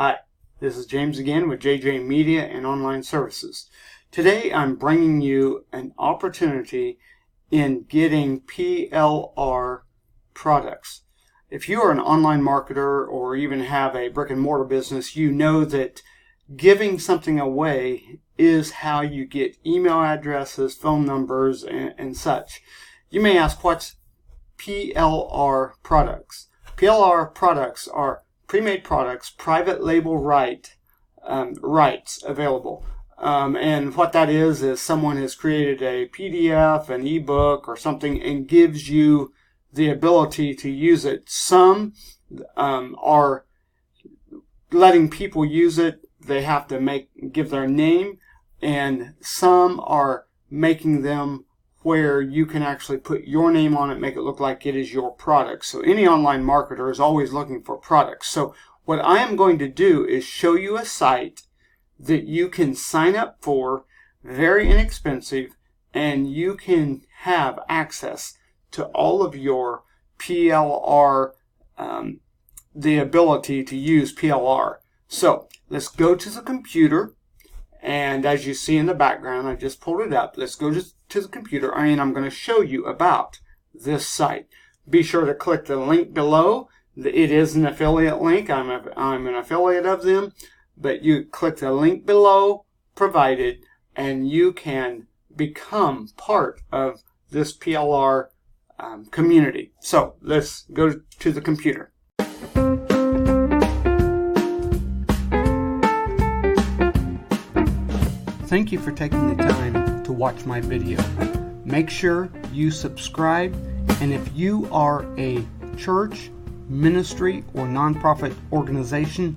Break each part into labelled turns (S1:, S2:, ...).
S1: Hi, this is James again with JJ Media and Online Services. Today I'm bringing you an opportunity in getting PLR products. If you are an online marketer or even have a brick and mortar business, you know that giving something away is how you get email addresses, phone numbers, and such. You may ask, what's PLR products? PLR products are pre-made products, private label rights available. And what that is someone has created a PDF, an ebook, or something and gives you the ability to use it. Some are letting people use it. They have to give their name, and some are making them where you can actually put your name on it, make it look like it is your product. So any online marketer is always looking for products. So what I am going to do is show you a site that you can sign up for, very inexpensive, and you can have access to all of your PLR, the ability to use PLR. So let's go to the computer, and as you see in the background, I just pulled it up. Let's go to the computer, and I'm going to show you about this site. Be sure to click the link below. It is an affiliate link. I'm an affiliate of them, but you click the link below provided, and you can become part of this PLR community. So let's go to the computer. Thank you for taking the time to watch my video. Make sure you subscribe, and if you are a church, ministry, or nonprofit organization,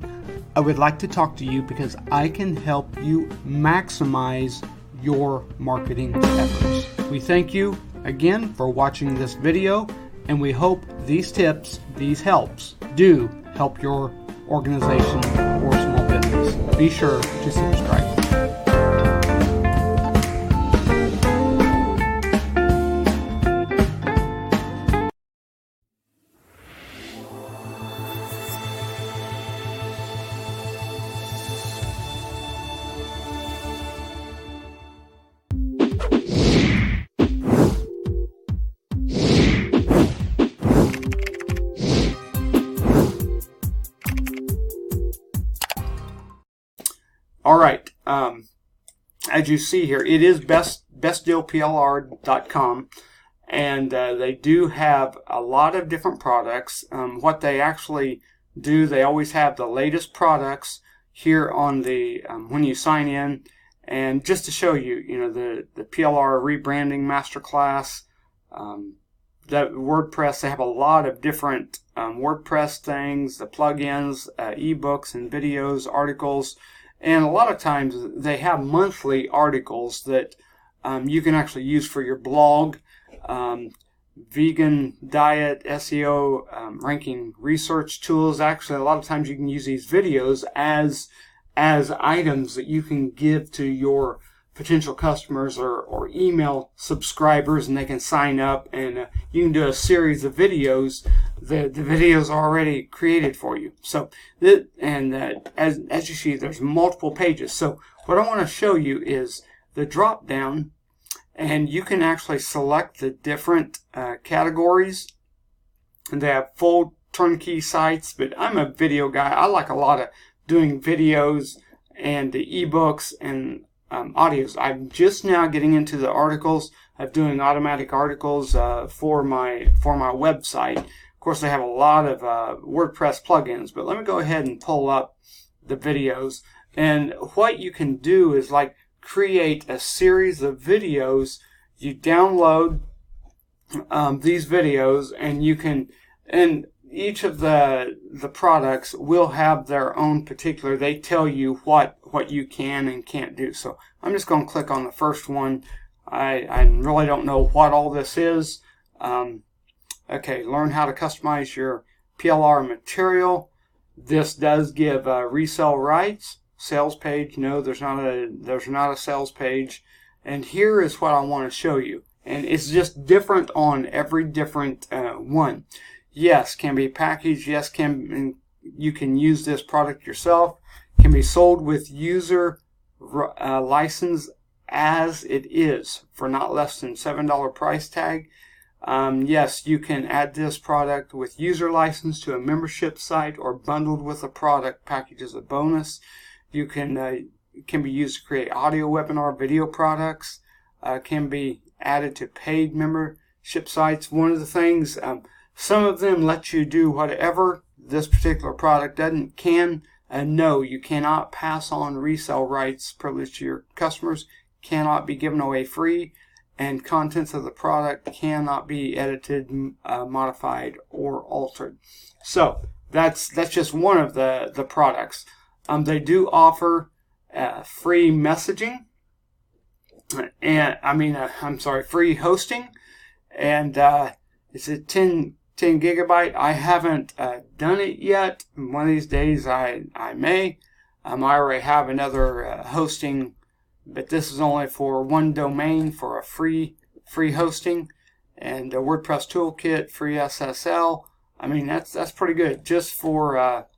S1: I would like to talk to you because I can help you maximize your marketing efforts. We thank you again for watching this video, and we hope these tips, these helps, do help your organization or small business. Be sure to subscribe. All right, as you see here, it is bestdealplr.com, and they do have a lot of different products. What they actually do, they always have the latest products here on the when you sign in. And just to show you, the PLR rebranding masterclass, that WordPress, they have a lot of different WordPress things, the plugins, ebooks and videos, articles. And a lot of times they have monthly articles that you can actually use for your blog, vegan diet, SEO, ranking research tools. Actually, a lot of times you can use these videos as items that you can give to your potential customers or email subscribers, and they can sign up, and you can do a series of videos. The videos are already created for you. So, as you see, there's multiple pages. So what I want to show you is the drop down, and you can actually select the different categories. And they have full turnkey sites, but I'm a video guy. I like a lot of doing videos and the ebooks and audios. I'm just now getting into the articles. I'm doing automatic articles for my website. Of course, they have a lot of WordPress plugins, but let me go ahead and pull up the videos. And what you can do is like create a series of videos. You download these videos, and you can, and each of the products will have their own particular, they tell you what you can and can't do. So I'm just going to click on the first one. I really don't know what all this is. Okay, learn how to customize your PLR material. This does give resale rights. Sales page, no, there's not a sales page. And here is what I want to show you. And it's just different on every different one. Yes, can be packaged. Yes, can you can use this product yourself. It can be sold with user license as it is for not less than $7 price tag. Yes, you can add this product with user license to a membership site or bundled with a product package as a bonus. You can it can be used to create audio webinar video products. Can be added to paid membership sites. One of the things, some of them let you do whatever this particular product doesn't. No, you cannot pass on resale rights privilege to your customers. Cannot be given away free, and contents of the product cannot be edited, modified, or altered. So that's just one of the products. They do offer free messaging, and free hosting, and it's a 10 gigabyte. I haven't done it yet. One of these days I may. I already have another hosting, but this is only for one domain for a free hosting, and a WordPress toolkit, free SSL. I mean, that's pretty good just for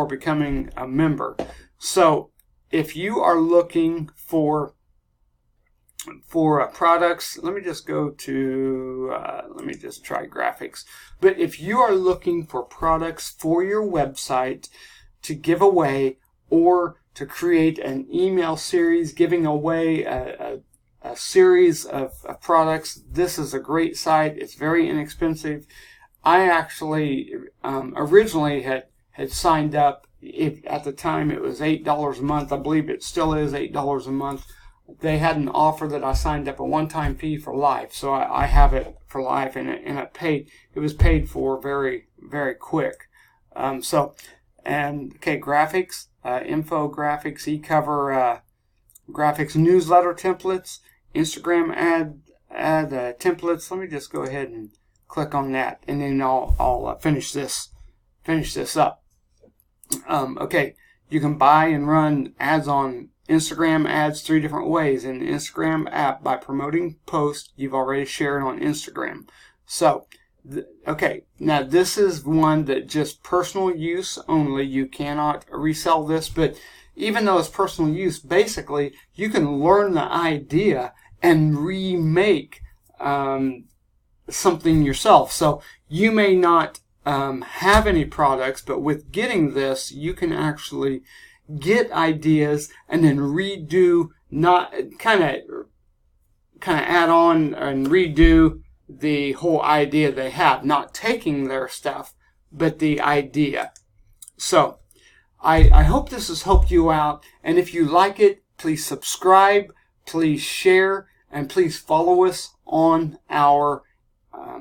S1: becoming a member. So if you are looking for products, let me just go to let me just try graphics. But if you are looking for products for your website to give away, or to create an email series giving away a series of products, this is a great site. It's very inexpensive. I actually originally had signed up. At the time it was $8 a month. I believe it still is $8 a month. They had an offer that I signed up a one-time fee for life, so I have it for life, and it was paid for very, very quick. Graphics, infographics, e-cover, graphics, newsletter templates, Instagram ad templates. Let me just go ahead and click on that, and then I'll finish this up. You can buy and run ads on Instagram ads 3 different ways in the Instagram app: by promoting posts you've already shared on Instagram. So, now this is one that just personal use only. You cannot resell this, but even though it's personal use, basically you can learn the idea and remake something yourself. So you may not have any products, but with getting this, you can actually get ideas and then redo, not kind of add on and redo the whole idea they have, not taking their stuff, but the idea. So I hope this has helped you out, and if you like it, please subscribe, please share, and please follow us on our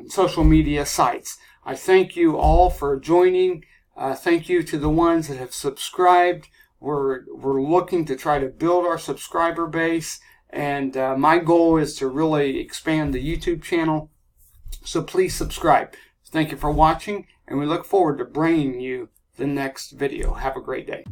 S1: social media sites. I thank you all for joining. Thank you to the ones that have subscribed. We're looking to try to build our subscriber base, and my goal is to really expand the YouTube channel. So please subscribe. Thank you for watching, and we look forward to bringing you the next video. Have a great day.